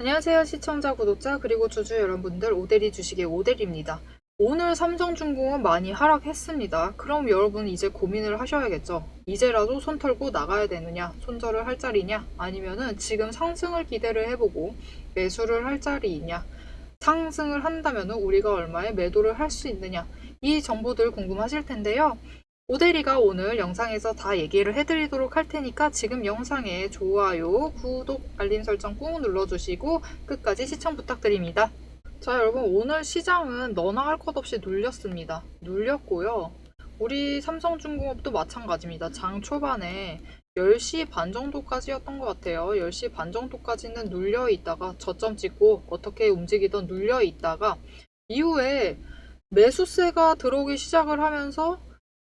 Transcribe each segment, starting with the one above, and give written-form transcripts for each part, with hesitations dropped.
안녕하세요 시청자 구독자 그리고 주주 여러분들, 오대리 주식의 오대리입니다. 오늘 삼성중공업 많이 하락했습니다. 그럼 여러분 이제 고민을 하셔야겠죠. 이제라도 손 털고 나가야 되느냐, 손절을 할 자리냐, 아니면은 지금 상승을 기대를 해보고 매수를 할 자리이냐, 상승을 한다면은 우리가 얼마에 매도를 할 수 있느냐, 이 정보들 궁금하실 텐데요. 오대리가 오늘 영상에서 다 얘기를 해드리도록 할 테니까 지금 영상에 좋아요, 구독, 알림 설정 꾹 눌러주시고 끝까지 시청 부탁드립니다. 자, 여러분, 오늘 시장은 너나 할 것 없이 눌렸습니다. 눌렸고요. 우리 삼성중공업도 마찬가지입니다. 장 초반에 10시 반 정도까지였던 것 같아요. 10시 반 정도까지는 눌려 있다가 저점 찍고 어떻게 움직이던 눌려 있다가 이후에 매수세가 들어오기 시작을 하면서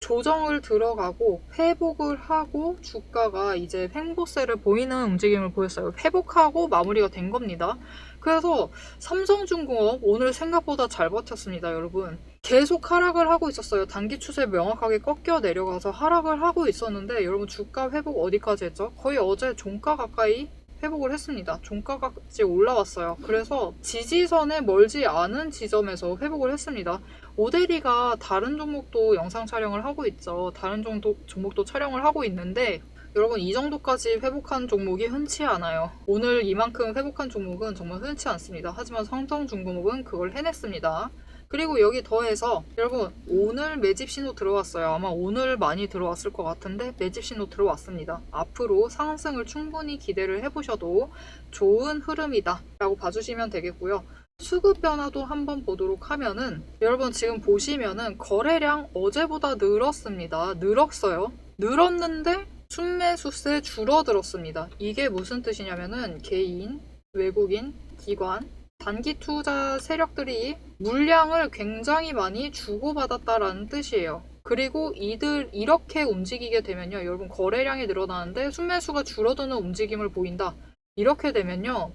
조정을 들어가고 회복을 하고 주가가 이제 횡보세를 보이는 움직임을 보였어요. 회복하고 마무리가 된 겁니다. 그래서 삼성중공업 오늘 생각보다 잘 버텼습니다, 여러분. 계속 하락을 하고 있었어요. 단기 추세 명확하게 꺾여 내려가서 하락을 하고 있었는데 여러분, 주가 회복 어디까지 했죠? 거의 어제 종가 가까이 회복을 했습니다. 종가까지 올라왔어요. 그래서 지지선에 멀지 않은 지점에서 회복을 했습니다. 오대리가 다른 종목도 영상 촬영을 하고 있죠. 다른 종목도 촬영을 하고 있는데 여러분, 이 정도까지 회복한 종목이 흔치 않아요. 오늘 이만큼 회복한 종목은 정말 흔치 않습니다. 하지만 삼성중공업은 그걸 해냈습니다. 그리고 여기 더해서 여러분, 오늘 매집 신호 들어왔어요. 아마 오늘 많이 들어왔을 것 같은데 매집 신호 들어왔습니다. 앞으로 상승을 충분히 기대를 해보셔도 좋은 흐름이다 라고 봐주시면 되겠고요. 수급 변화도 한번 보도록 하면은 여러분, 지금 보시면은 거래량 어제보다 늘었습니다. 늘었어요. 늘었는데 순매수세 줄어들었습니다. 이게 무슨 뜻이냐면은 개인, 외국인, 기관, 단기 투자 세력들이 물량을 굉장히 많이 주고받았다라는 뜻이에요. 그리고 이들 이렇게 움직이게 되면요, 여러분, 거래량이 늘어나는데 순매수가 줄어드는 움직임을 보인다. 이렇게 되면요,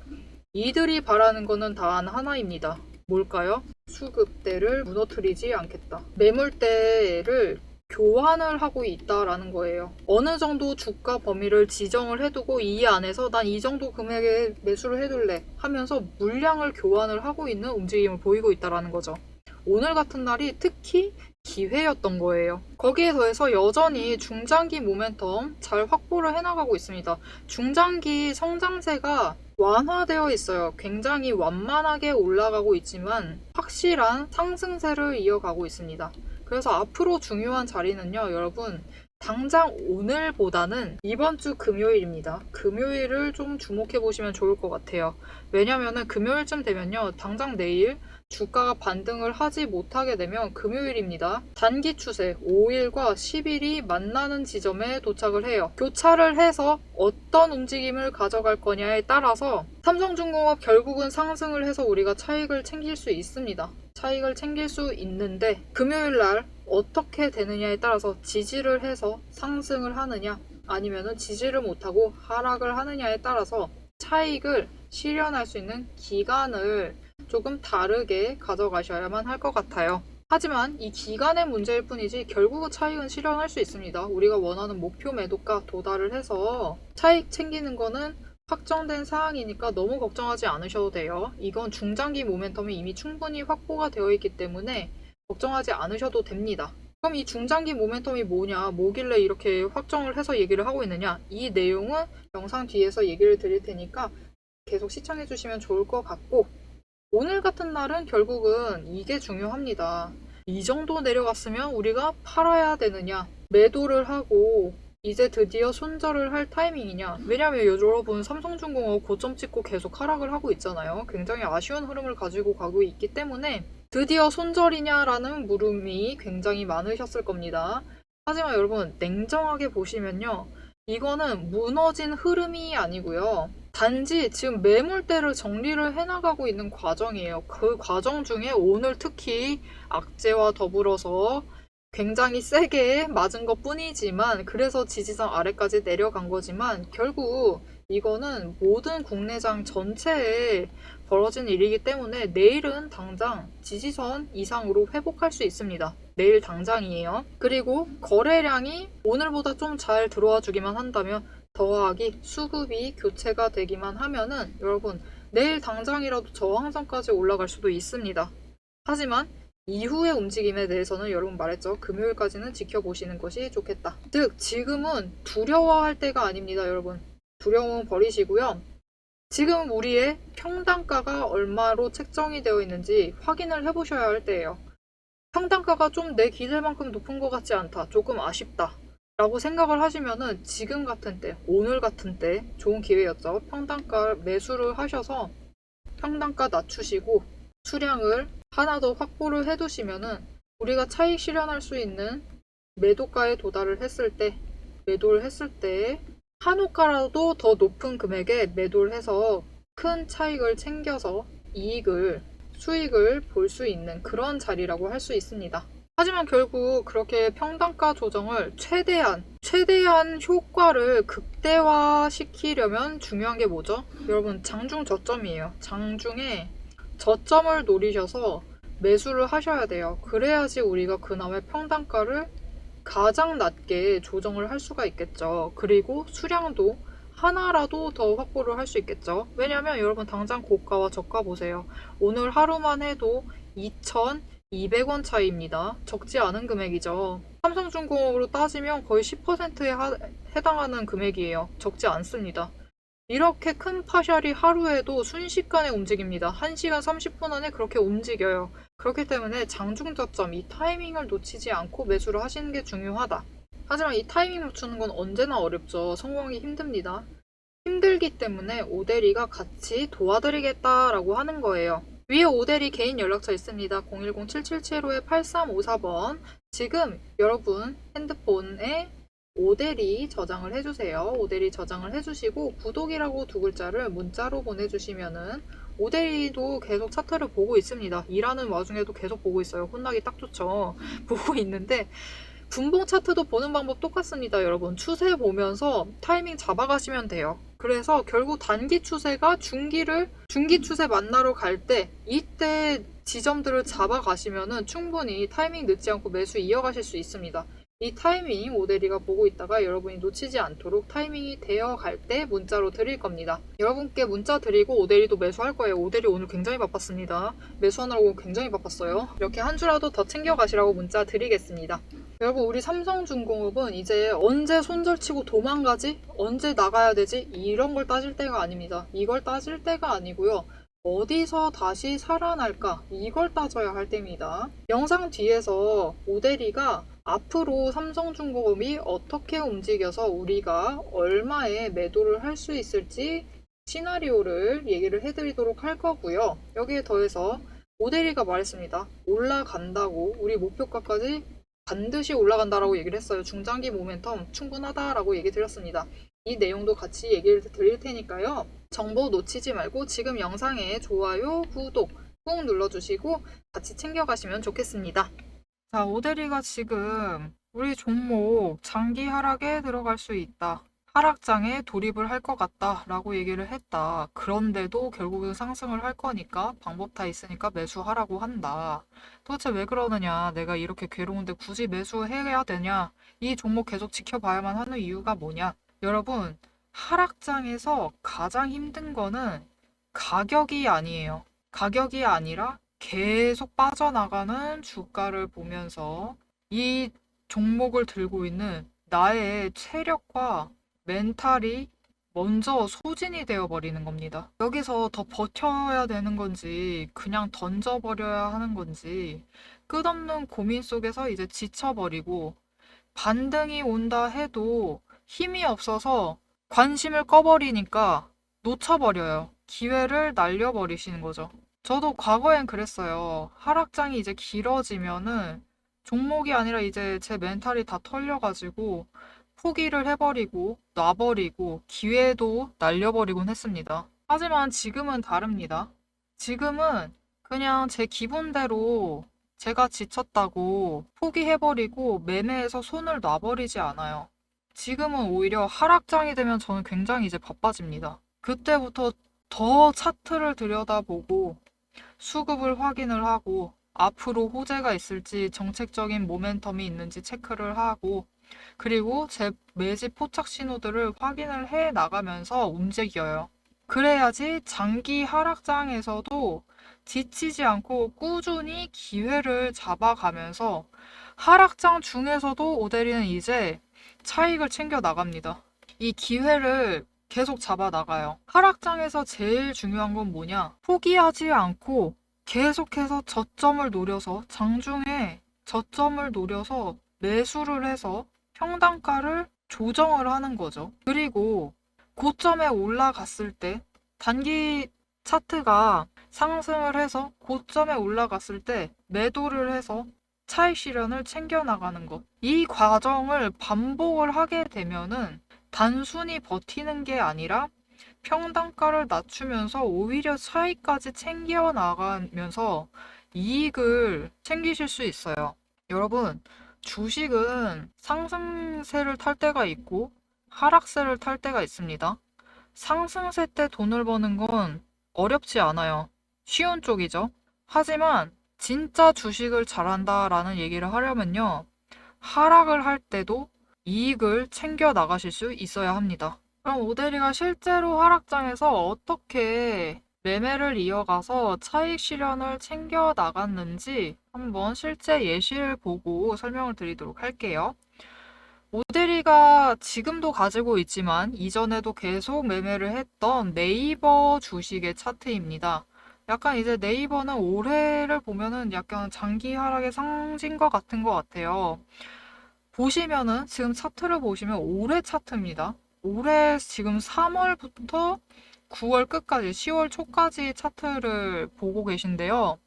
이들이 바라는 거는 단 하나입니다. 뭘까요? 수급대를 무너뜨리지 않겠다. 매물대를 교환을 하고 있다라는 거예요. 어느 정도 주가 범위를 지정을 해두고 이 안에서 난 이 정도 금액에 매수를 해둘래 하면서 물량을 교환을 하고 있는 움직임을 보이고 있다라는 거죠. 오늘 같은 날이 특히 기회였던 거예요. 거기에 더해서 여전히 중장기 모멘텀 잘 확보를 해나가고 있습니다. 중장기 성장세가 완화되어 있어요. 굉장히 완만하게 올라가고 있지만 확실한 상승세를 이어가고 있습니다. 그래서 앞으로 중요한 자리는요, 여러분, 당장 오늘보다는 이번 주 금요일입니다. 금요일을 좀 주목해 보시면 좋을 것 같아요. 왜냐면은 금요일쯤 되면요, 당장 내일 주가가 반등을 하지 못하게 되면 금요일입니다. 단기 추세 5일과 10일이 만나는 지점에 도착을 해요. 교차를 해서 어떤 움직임을 가져갈 거냐에 따라서 삼성중공업 결국은 상승을 해서 우리가 차익을 챙길 수 있습니다. 차익을 챙길 수 있는데 금요일 날 어떻게 되느냐에 따라서 지지를 해서 상승을 하느냐, 아니면은 지지를 못하고 하락을 하느냐에 따라서 차익을 실현할 수 있는 기간을 조금 다르게 가져가셔야만 할 것 같아요. 하지만 이 기간의 문제일 뿐이지 결국은 차익은 실현할 수 있습니다. 우리가 원하는 목표 매도가 도달을 해서 차익 챙기는 거는 확정된 사항이니까 너무 걱정하지 않으셔도 돼요. 이건 중장기 모멘텀이 이미 충분히 확보가 되어 있기 때문에 걱정하지 않으셔도 됩니다. 그럼 이 중장기 모멘텀이 뭐냐, 뭐길래 이렇게 확정을 해서 얘기를 하고 있느냐, 이 내용은 영상 뒤에서 얘기를 드릴 테니까 계속 시청해 주시면 좋을 것 같고, 오늘 같은 날은 결국은 이게 중요합니다. 이 정도 내려갔으면 우리가 팔아야 되느냐, 매도를 하고 이제 드디어 손절을 할 타이밍이냐. 왜냐면 여러분, 삼성중공업 고점 찍고 계속 하락을 하고 있잖아요. 굉장히 아쉬운 흐름을 가지고 가고 있기 때문에 드디어 손절이냐라는 물음이 굉장히 많으셨을 겁니다. 하지만 여러분, 냉정하게 보시면요, 이거는 무너진 흐름이 아니고요, 단지 지금 매물대를 정리를 해나가고 있는 과정이에요. 그 과정 중에 오늘 특히 악재와 더불어서 굉장히 세게 맞은 것 뿐이지만, 그래서 지지선 아래까지 내려간 거지만 결국 이거는 모든 국내장 전체에 벌어진 일이기 때문에 내일은 당장 지지선 이상으로 회복할 수 있습니다. 내일 당장이에요. 그리고 거래량이 오늘보다 좀 잘 들어와 주기만 한다면, 더하기 수급이 교체가 되기만 하면은 여러분, 내일 당장이라도 저항선까지 올라갈 수도 있습니다. 하지만 이후의 움직임에 대해서는 여러분 말했죠. 금요일까지는 지켜보시는 것이 좋겠다. 즉 지금은 두려워할 때가 아닙니다. 여러분. 두려움은 버리시고요. 지금 우리의 평단가가 얼마로 책정이 되어 있는지 확인을 해보셔야 할 때예요. 평단가가 좀 내 기대만큼 높은 것 같지 않다. 조금 아쉽다. 라고 생각을 하시면은 지금 같은 때, 오늘 같은 때 좋은 기회였죠. 평단가 매수를 하셔서 평단가 낮추시고 수량을 하나 더 확보를 해두시면은 우리가 차익 실현할 수 있는 매도가에 도달을 했을 때, 매도를 했을 때 한호가라도 더 높은 금액에 매도를 해서 큰 차익을 챙겨서 수익을 볼 수 있는 그런 자리라고 할 수 있습니다. 하지만 결국 그렇게 평단가 조정을 최대한 효과를 극대화시키려면 중요한 게 뭐죠? 여러분 장중 저점이에요. 장중에 저점을 노리셔서 매수를 하셔야 돼요. 그래야지 우리가 그남의 평단가를 가장 낮게 조정을 할 수가 있겠죠. 그리고 수량도 하나라도 더 확보를 할 수 있겠죠. 왜냐면 여러분 당장 고가와 저가 보세요. 오늘 하루만 해도 2,200원 차이입니다. 적지 않은 금액이죠. 삼성중공업으로 따지면 거의 10%에 해당하는 금액이에요. 적지 않습니다. 이렇게 큰 파샬이 하루에도 순식간에 움직입니다. 1시간 30분 안에 그렇게 움직여요. 그렇기 때문에 장중 저점, 이 타이밍을 놓치지 않고 매수를 하시는 게 중요하다. 하지만 이 타이밍 맞추는 건 언제나 어렵죠. 성공하기 힘듭니다. 힘들기 때문에 오대리가 같이 도와드리겠다라고 하는 거예요. 위에 오대리 개인 연락처 있습니다. 010-7775-8354번. 지금 여러분 핸드폰에 오대리 저장을 해주세요. 오대리 저장을 해주시고 구독이라고 두 글자를 문자로 보내주시면은 오대리도 계속 차트를 보고 있습니다. 일하는 와중에도 계속 보고 있어요. 혼나기 딱 좋죠. 보고 있는데 분봉 차트도 보는 방법 똑같습니다. 여러분 추세 보면서 타이밍 잡아가시면 돼요. 그래서 결국 단기 추세가 중기 추세 만나러 갈 때 이때 지점들을 잡아가시면은 충분히 타이밍 늦지 않고 매수 이어가실 수 있습니다. 이 타이밍 오대리가 보고 있다가 여러분이 놓치지 않도록 타이밍이 되어 갈 때 문자로 드릴 겁니다. 여러분께 문자 드리고 오대리도 매수할 거예요. 오대리 오늘 굉장히 바빴습니다. 매수하느라고 굉장히 바빴어요. 이렇게 한 주라도 더 챙겨가시라고 문자 드리겠습니다. 여러분 우리 삼성중공업은 이제 언제 손절치고 도망가지? 언제 나가야 되지? 이런 걸 따질 때가 아닙니다. 이걸 따질 때가 아니고요. 어디서 다시 살아날까? 이걸 따져야 할 때입니다. 영상 뒤에서 오대리가 앞으로 삼성중공업이 어떻게 움직여서 우리가 얼마에 매도를 할 수 있을지 시나리오를 얘기를 해드리도록 할 거고요. 여기에 더해서 오대리가 말했습니다. 올라간다고 우리 목표가까지 반드시 올라간다라고 얘기를 했어요. 중장기 모멘텀 충분하다라고 얘기 드렸습니다. 이 내용도 같이 얘기를 드릴 테니까요. 정보 놓치지 말고 지금 영상에 좋아요, 구독 꾹 눌러주시고 같이 챙겨가시면 좋겠습니다. 자, 오대리가 지금 우리 종목 장기 하락에 들어갈 수 있다. 하락장에 돌입을 할 것 같다 라고 얘기를 했다. 그런데도 결국은 상승을 할 거니까 방법 다 있으니까 매수하라고 한다. 도대체 왜 그러느냐? 내가 이렇게 괴로운데 굳이 매수해야 되냐? 이 종목 계속 지켜봐야만 하는 이유가 뭐냐? 여러분, 하락장에서 가장 힘든 거는 가격이 아니에요. 가격이 아니라 계속 빠져나가는 주가를 보면서 이 종목을 들고 있는 나의 체력과 멘탈이 먼저 소진이 되어 버리는 겁니다. 여기서 더 버텨야 되는 건지 그냥 던져버려야 하는 건지 끝없는 고민 속에서 이제 지쳐버리고 반등이 온다 해도 힘이 없어서 관심을 꺼버리니까 놓쳐버려요. 기회를 날려버리시는 거죠. 저도 과거엔 그랬어요. 하락장이 이제 길어지면은 종목이 아니라 이제 제 멘탈이 다 털려가지고 포기를 해버리고 놔버리고 기회도 날려버리곤 했습니다. 하지만 지금은 다릅니다. 지금은 그냥 제 기분대로 제가 지쳤다고 포기해버리고 매매해서 손을 놔버리지 않아요. 지금은 오히려 하락장이 되면 저는 굉장히 이제 바빠집니다. 그때부터 더 차트를 들여다보고 수급을 확인을 하고 앞으로 호재가 있을지 정책적인 모멘텀이 있는지 체크를 하고 그리고 제 매집 포착 신호들을 확인을 해 나가면서 움직여요. 그래야지 장기 하락장에서도 지치지 않고 꾸준히 기회를 잡아가면서 하락장 중에서도 오데리는 이제 차익을 챙겨 나갑니다. 이 기회를 계속 잡아 나가요. 하락장에서 제일 중요한 건 뭐냐? 포기하지 않고 계속해서 저점을 노려서 장중에 저점을 노려서 매수를 해서 평단가를 조정을 하는 거죠. 그리고 고점에 올라갔을 때 단기 차트가 상승을 해서 고점에 올라갔을 때 매도를 해서 차익 실현을 챙겨 나가는 것. 이 과정을 반복을 하게 되면은 단순히 버티는 게 아니라 평단가를 낮추면서 오히려 차익까지 챙겨 나가면서 이익을 챙기실 수 있어요. 여러분, 주식은 상승세를 탈 때가 있고 하락세를 탈 때가 있습니다. 상승세 때 돈을 버는 건 어렵지 않아요. 쉬운 쪽이죠. 하지만 진짜 주식을 잘한다라는 얘기를 하려면요. 하락을 할 때도 이익을 챙겨 나가실 수 있어야 합니다. 그럼 오데리가 실제로 하락장에서 어떻게 매매를 이어가서 차익 실현을 챙겨 나갔는지 한번 실제 예시를 보고 설명을 드리도록 할게요. 오데리가 지금도 가지고 있지만 이전에도 계속 매매를 했던 네이버 주식의 차트입니다. 약간 이제 네이버는 올해를 보면은 약간 장기 하락의 상징과 같은 것 같아요. 보시면은 지금 차트를 보시면 올해 차트입니다. 올해 지금 3월부터 9월 끝까지 10월 초까지 차트를 보고 계신데요.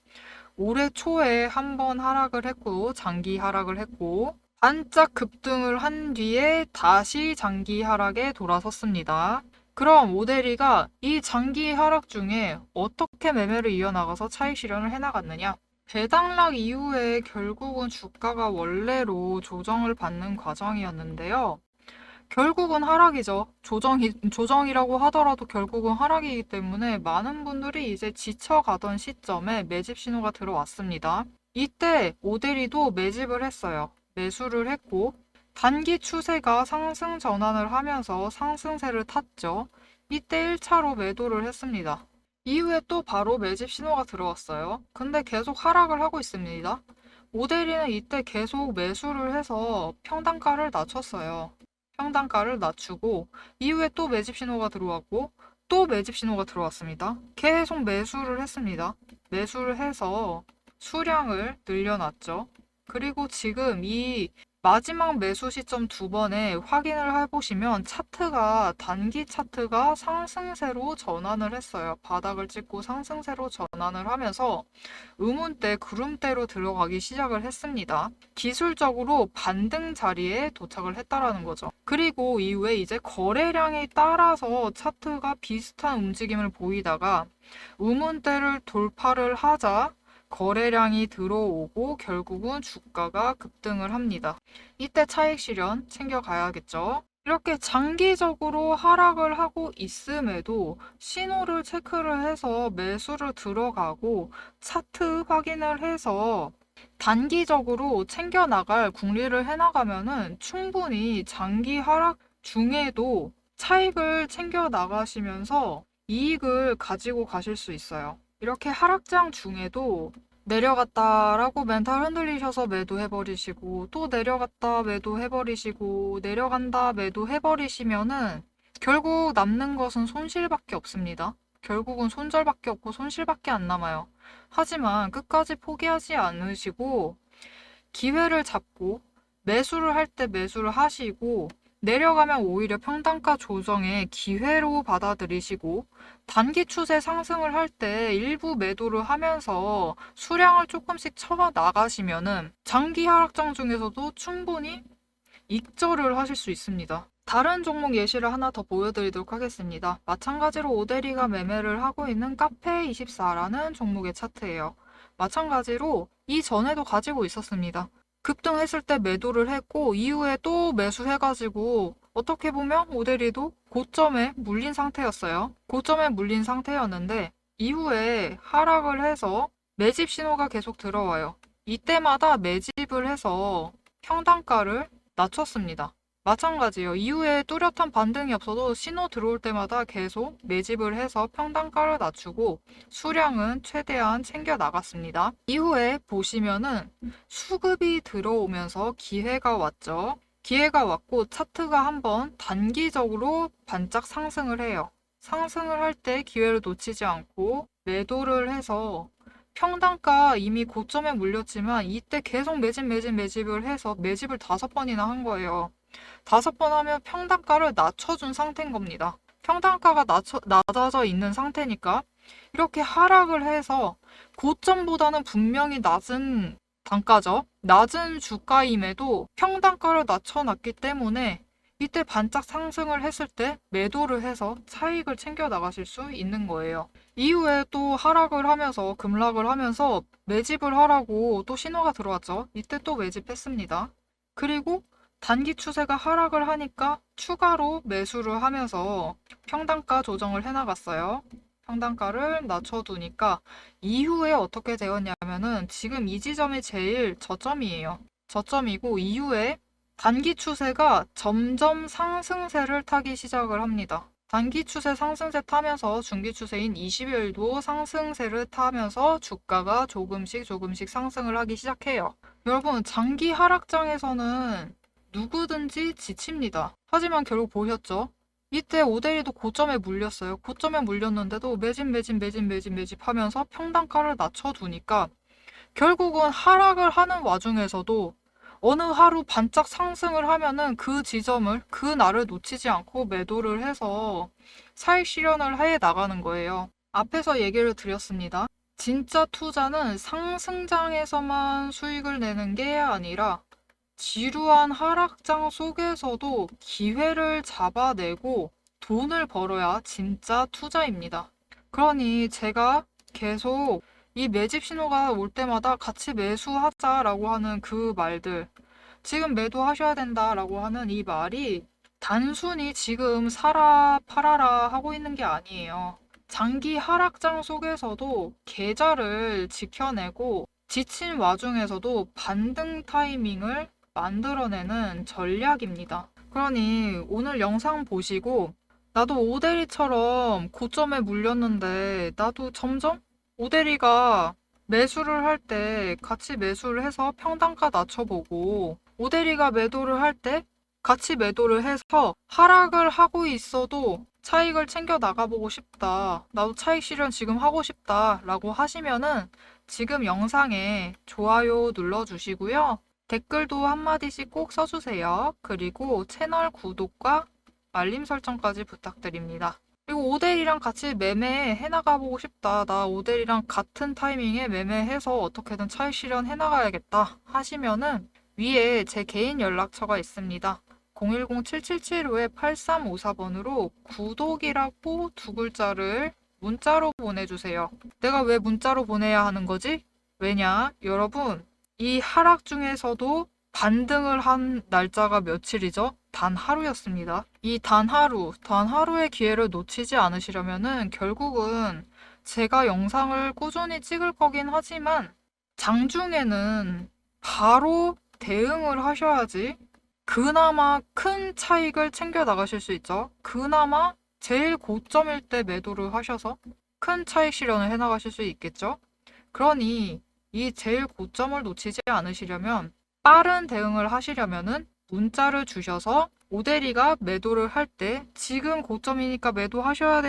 올해 초에 한번 하락을 했고 장기 하락을 했고 반짝 급등을 한 뒤에 다시 장기 하락에 돌아섰습니다. 그럼 오데리가 이 장기 하락 중에 어떻게 매매를 이어나가서 차익 실현을 해나갔느냐? 배당락 이후에 결국은 주가가 원래로 조정을 받는 과정이었는데요. 결국은 하락이죠. 조정이라고 하더라도 결국은 하락이기 때문에 많은 분들이 이제 지쳐가던 시점에 매집 신호가 들어왔습니다. 이때 오데리도 매집을 했어요. 매수를 했고 단기 추세가 상승 전환을 하면서 상승세를 탔죠. 이때 1차로 매도를 했습니다. 이후에 또 바로 매집 신호가 들어왔어요. 근데 계속 하락을 하고 있습니다. 오데리는 이때 계속 매수를 해서 평단가를 낮췄어요. 평단가를 낮추고 이후에 또 매집 신호가 들어왔고 또 매집 신호가 들어왔습니다. 계속 매수를 했습니다. 매수를 해서 수량을 늘려놨죠. 그리고 지금 이 마지막 매수 시점 두 번에 확인을 해보시면 차트가 단기 차트가 상승세로 전환을 했어요. 바닥을 찍고 상승세로 전환을 하면서 음운대, 구름대로 들어가기 시작을 했습니다. 기술적으로 반등 자리에 도착을 했다라는 거죠. 그리고 이후에 이제 거래량에 따라서 차트가 비슷한 움직임을 보이다가 음운대를 돌파를 하자 거래량이 들어오고 결국은 주가가 급등을 합니다. 이때 차익 실현 챙겨가야겠죠. 이렇게 장기적으로 하락을 하고 있음에도 신호를 체크를 해서 매수를 들어가고 차트 확인을 해서 단기적으로 챙겨나갈 궁리를 해나가면은 충분히 장기 하락 중에도 차익을 챙겨 나가시면서 이익을 가지고 가실 수 있어요. 이렇게 하락장 중에도 내려갔다라고 멘탈 흔들리셔서 매도해버리시고 또 내려갔다 매도해버리시고 내려간다 매도해버리시면은 결국 남는 것은 손실밖에 없습니다. 결국은 손절밖에 없고 손실밖에 안 남아요. 하지만 끝까지 포기하지 않으시고 기회를 잡고 매수를 할 때 매수를 하시고 내려가면 오히려 평단가 조정의 기회로 받아들이시고 단기 추세 상승을 할 때 일부 매도를 하면서 수량을 조금씩 쳐 나가시면은 장기 하락장 중에서도 충분히 익절을 하실 수 있습니다. 다른 종목 예시를 하나 더 보여드리도록 하겠습니다. 마찬가지로 오데리가 매매를 하고 있는 카페24라는 종목의 차트예요. 마찬가지로 이전에도 가지고 있었습니다. 급등했을 때 매도를 했고 이후에 또 매수해가지고 어떻게 보면 오데리도 고점에 물린 상태였어요. 고점에 물린 상태였는데 이후에 하락을 해서 매집 신호가 계속 들어와요. 이때마다 매집을 해서 평단가를 낮췄습니다. 마찬가지예요. 이후에 뚜렷한 반등이 없어도 신호 들어올 때마다 계속 매집을 해서 평단가를 낮추고 수량은 최대한 챙겨 나갔습니다. 이후에 보시면은 수급이 들어오면서 기회가 왔죠. 기회가 왔고 차트가 한번 단기적으로 반짝 상승을 해요. 상승을 할 때 기회를 놓치지 않고 매도를 해서 평단가 이미 고점에 물렸지만 이때 계속 매집을 해서 매집을 5번이나 한 거예요. 5번 하면 평단가를 낮춰준 상태인 겁니다. 평단가가 낮아져 있는 상태니까 이렇게 하락을 해서 고점보다는 분명히 낮은 단가죠. 낮은 주가임에도 평단가를 낮춰놨기 때문에 이때 반짝 상승을 했을 때 매도를 해서 차익을 챙겨 나가실 수 있는 거예요. 이후에 또 하락을 하면서 급락을 하면서 매집을 하라고 또 신호가 들어왔죠. 이때 또 매집했습니다. 그리고 단기 추세가 하락을 하니까 추가로 매수를 하면서 평단가 조정을 해나갔어요. 평단가를 낮춰두니까 이후에 어떻게 되었냐면은 지금 이 지점이 제일 저점이에요. 저점이고 이후에 단기 추세가 점점 상승세를 타기 시작을 합니다. 단기 추세 상승세 타면서 중기 추세인 20일도 상승세를 타면서 주가가 조금씩 상승을 하기 시작해요. 여러분, 장기 하락장에서는 누구든지 지칩니다. 하지만 결국 보셨죠? 이때 오데이도 고점에 물렸어요. 고점에 물렸는데도 매집하면서 평단가를 낮춰두니까 결국은 하락을 하는 와중에서도 어느 하루 반짝 상승을 하면은 그 지점을, 그 날을 놓치지 않고 매도를 해서 차익 실현을 해 나가는 거예요. 앞에서 얘기를 드렸습니다. 진짜 투자는 상승장에서만 수익을 내는 게 아니라 지루한 하락장 속에서도 기회를 잡아내고 돈을 벌어야 진짜 투자입니다. 그러니 제가 계속 이 매집 신호가 올 때마다 같이 매수하자라고 하는 그 말들, 지금 매도하셔야 된다라고 하는 이 말이 단순히 지금 사라 팔아라 하고 있는 게 아니에요. 장기 하락장 속에서도 계좌를 지켜내고 지친 와중에서도 반등 타이밍을 만들어내는 전략입니다. 그러니 오늘 영상 보시고 나도 오대리처럼 고점에 물렸는데 나도 점점 오대리가 매수를 할 때 같이 매수를 해서 평단가 낮춰보고 오대리가 매도를 할 때 같이 매도를 해서 하락을 하고 있어도 차익을 챙겨 나가보고 싶다. 나도 차익 실현 지금 하고 싶다 라고 하시면은 지금 영상에 좋아요 눌러주시고요. 댓글도 한마디씩 꼭 써주세요. 그리고 채널 구독과 알림 설정까지 부탁드립니다. 그리고 오델이랑 같이 매매해 나가보고 싶다. 나 오델이랑 같은 타이밍에 매매해서 어떻게든 차익 실현 해나가야겠다 하시면은 위에 제 개인 연락처가 있습니다. 010-7775-8354번으로 구독이라고 2글자를 문자로 보내주세요. 내가 왜 문자로 보내야 하는 거지? 왜냐? 여러분, 이 하락 중에서도 반등을 한 날짜가 며칠이죠? 단 하루였습니다. 이 단 하루의 기회를 놓치지 않으시려면은 결국은 제가 영상을 꾸준히 찍을 거긴 하지만 장중에는 바로 대응을 하셔야지 그나마 큰 차익을 챙겨 나가실 수 있죠. 그나마 제일 고점일 때 매도를 하셔서 큰 차익 실현을 해 나가실 수 있겠죠. 그러니 이 제일 고점을 놓치지 않으시려면 빠른 대응을 하시려면은 문자를 주셔서 오대리가 매도를 할 때 지금 고점이니까 매도하셔야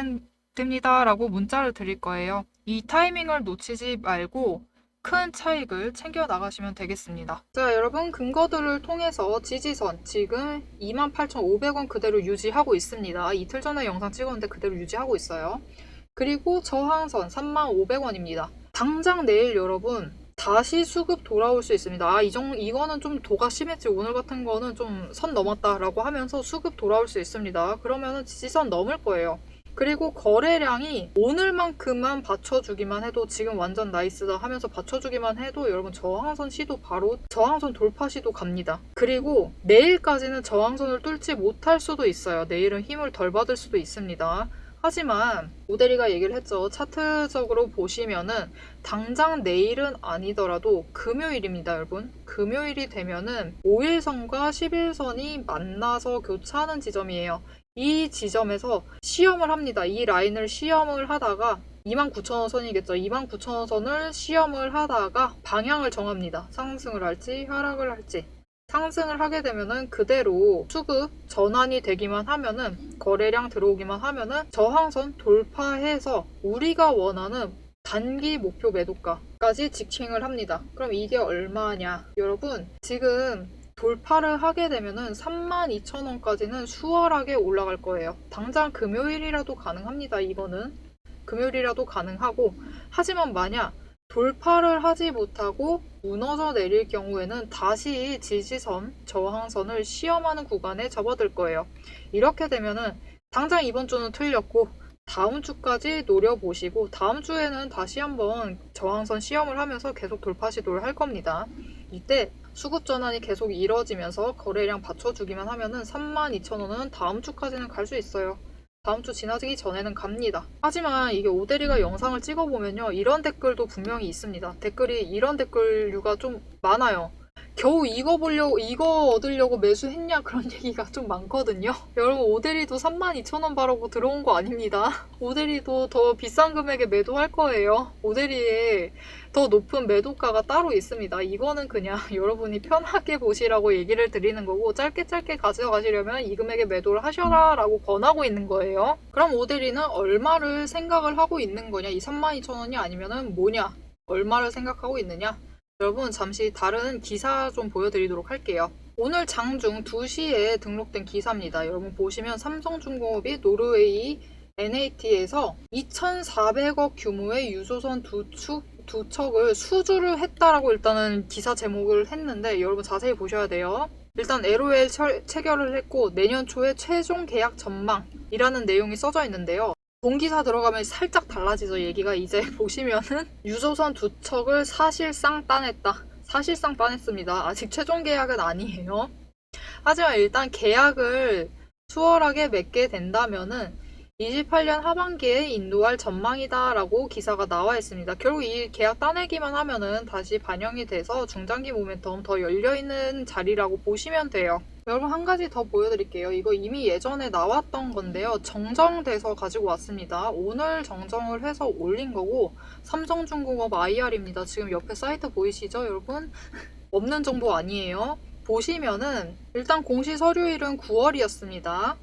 됩니다 라고 문자를 드릴 거예요. 이 타이밍을 놓치지 말고 큰 차익을 챙겨 나가시면 되겠습니다. 자, 여러분, 근거들을 통해서 지지선 지금 28,500원 그대로 유지하고 있습니다. 이틀 전에 영상 찍었는데 그대로 유지하고 있어요. 그리고 저항선 35,500원입니다. 당장 내일 여러분 다시 수급 돌아올 수 있습니다. 이거는 좀 도가 심했지. 오늘 같은 거는 좀 선 넘었다라고 하면서 수급 돌아올 수 있습니다. 그러면은 지지선 넘을 거예요. 그리고 거래량이 오늘만큼만 받쳐주기만 해도 지금 완전 나이스다 하면서 받쳐주기만 해도 여러분 저항선 시도 바로 저항선 돌파 시도 갑니다. 그리고 내일까지는 저항선을 뚫지 못할 수도 있어요. 내일은 힘을 덜 받을 수도 있습니다. 하지만 오대리가 얘기를 했죠. 차트적으로 보시면은 당장 내일은 아니더라도 금요일입니다, 여러분. 금요일이 되면은 5일선과 10일선이 만나서 교차하는 지점이에요. 이 지점에서 시험을 합니다. 이 라인을 시험을 하다가 29,000원 선이겠죠. 29,000원 선을 시험을 하다가 방향을 정합니다. 상승을 할지 하락을 할지. 상승을 하게 되면은 그대로 수급 전환이 되기만 하면은 거래량 들어오기만 하면은 저항선 돌파해서 우리가 원하는 단기 목표 매도가까지 직행을 합니다. 그럼 이게 얼마냐? 여러분, 지금 돌파를 하게 되면은 32,000원까지는 수월하게 올라갈 거예요. 당장 금요일이라도 가능합니다. 이거는 금요일이라도 가능하고, 하지만 만약 돌파를 하지 못하고 무너져 내릴 경우에는 다시 지지선, 저항선을 시험하는 구간에 접어들 거예요. 이렇게 되면은 당장 이번 주는 틀렸고 다음 주까지 노려보시고 다음 주에는 다시 한번 저항선 시험을 하면서 계속 돌파 시도를 할 겁니다. 이때 수급 전환이 계속 이뤄지면서 거래량 받쳐주기만 하면은 32,000원은 다음 주까지는 갈 수 있어요. 다음 주 지나기 전에는 갑니다. 하지만 이게 오대리가 영상을 찍어보면요. 이런 댓글도 분명히 있습니다. 댓글이 이런 댓글류가 좀 많아요. 겨우 이거 보려고, 이거 얻으려고 매수했냐? 그런 얘기가 좀 많거든요. 여러분, 오대리도 32,000원 바라고 들어온 거 아닙니다. 오대리도 더 비싼 금액에 매도할 거예요. 오대리에 더 높은 매도가가 따로 있습니다. 이거는 그냥 여러분이 편하게 보시라고 얘기를 드리는 거고, 짧게 가져가시려면 이 금액에 매도를 하셔라 라고 권하고 있는 거예요. 그럼 오대리는 얼마를 생각을 하고 있는 거냐? 이 32,000원이 아니면은 뭐냐? 얼마를 생각하고 있느냐? 여러분, 잠시 다른 기사 좀 보여드리도록 할게요. 오늘 장중 2시에 등록된 기사입니다. 여러분 보시면 삼성중공업이 노르웨이 NAT에서 2,400억 규모의 유조선 두 척을 수주를 했다라고 일단은 기사 제목을 했는데, 여러분 자세히 보셔야 돼요. 일단 LOL 체결을 했고 내년 초에 최종 계약 전망이라는 내용이 써져 있는데요. 본기사 들어가면 살짝 달라지죠. 얘기가 이제 보시면은 유조선 두 척을 사실상 따냈다. 사실상 따냈습니다. 아직 최종 계약은 아니에요. 하지만 일단 계약을 수월하게 맺게 된다면은 28년 하반기에 인도할 전망이다 라고 기사가 나와 있습니다. 결국 이 계약 따내기만 하면은 다시 반영이 돼서 중장기 모멘텀 더 열려있는 자리라고 보시면 돼요. 여러분, 한 가지 더 보여드릴게요. 이거 이미 예전에 나왔던 건데요. 정정돼서 가지고 왔습니다. 오늘 정정을 해서 올린 거고, 삼성중공업 IR입니다. 지금 옆에 사이트 보이시죠, 여러분? 없는 정보 아니에요. 보시면은 일단 공시 서류일은 9월이었습니다.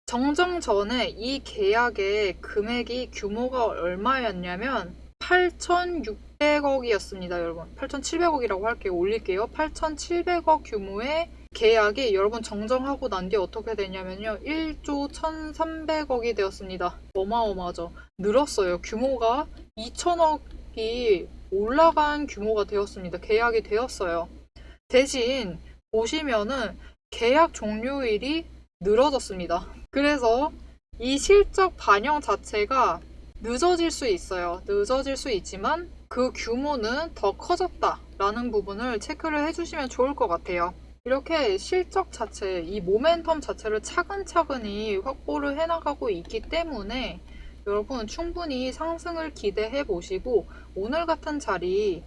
정정 전에 이 계약의 금액이 규모가 얼마였냐면 8,600억이었습니다, 여러분. 8,700억이라고 할게요. 올릴게요. 8,700억 규모의 계약이 여러분 정정하고 난 뒤에 어떻게 되냐면요. 1조 1,300억이 되었습니다. 어마어마하죠. 늘었어요. 규모가 2,000억이 올라간 규모가 되었습니다. 계약이 되었어요. 대신 보시면은 계약 종료일이 늘어졌습니다. 그래서 이 실적 반영 자체가 늦어질 수 있어요. 늦어질 수 있지만 그 규모는 더 커졌다라는 부분을 체크를 해주시면 좋을 것 같아요. 이렇게 실적 자체, 이 모멘텀 자체를 차근차근히 확보를 해나가고 있기 때문에 여러분 충분히 상승을 기대해 보시고, 오늘 같은 자리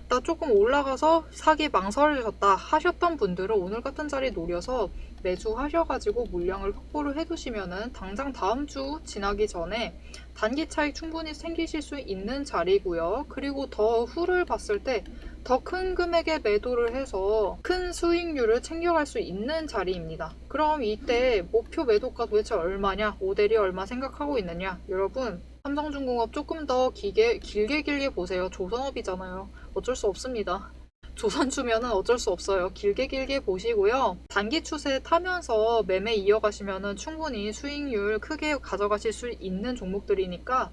나 조금 올라가서 사기 망설여졌다 하셨던 분들은 오늘 같은 자리 노려서 매수하셔가지고 물량을 확보를 해두시면은 당장 다음 주 지나기 전에 단기 차익 충분히 생기실 수 있는 자리고요. 그리고 더 후를 봤을 때 더 큰 금액의 매도를 해서 큰 수익률을 챙겨갈 수 있는 자리입니다. 그럼 이때 목표 매도가 도대체 얼마냐? 오대리 얼마 생각하고 있느냐? 여러분, 삼성중공업 조금 더 길게 보세요. 조선업이잖아요. 어쩔 수 없습니다. 조선 주면은 어쩔 수 없어요. 길게 보시고요. 단기 추세 타면서 매매 이어가시면은 충분히 수익률 크게 가져가실 수 있는 종목들이니까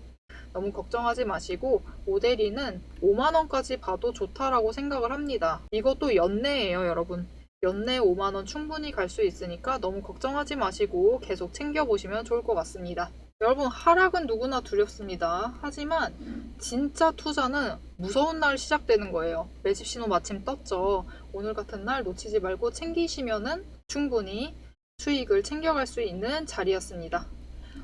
너무 걱정하지 마시고, 오대리는 5만원까지 봐도 좋다라고 생각을 합니다. 이것도 연내예요, 여러분. 연내 5만원 충분히 갈 수 있으니까 너무 걱정하지 마시고 계속 챙겨보시면 좋을 것 같습니다. 여러분, 하락은 누구나 두렵습니다. 하지만 진짜 투자는 무서운 날 시작되는 거예요. 매집 신호 마침 떴죠. 오늘 같은 날 놓치지 말고 챙기시면은 충분히 수익을 챙겨갈 수 있는 자리였습니다.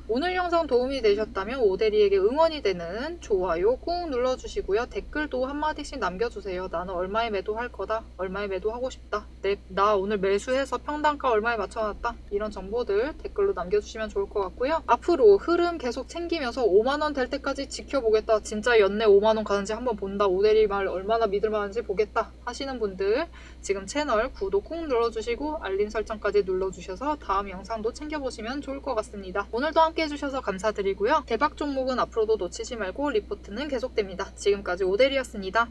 오늘 영상 도움이 되셨다면 오대리에게 응원이 되는 좋아요 꾹 눌러주시고요. 댓글도 한마디씩 남겨주세요. 나는 얼마에 매도할 거다. 얼마에 매도하고 싶다. 나 오늘 매수해서 평단가 얼마에 맞춰놨다. 이런 정보들 댓글로 남겨주시면 좋을 것 같고요. 앞으로 흐름 계속 챙기면서 5만원 될 때까지 지켜보겠다. 진짜 연내 5만원 가는지 한번 본다. 오대리 말 얼마나 믿을만한지 보겠다 하시는 분들 지금 채널 구독 꾹 눌러주시고 알림 설정까지 눌러주셔서 다음 영상도 챙겨보시면 좋을 것 같습니다. 오늘도 함께 해주셔서 감사드리고요. 대박 종목은 앞으로도 놓치지 말고 리포트는 계속됩니다. 지금까지 오대리였습니다.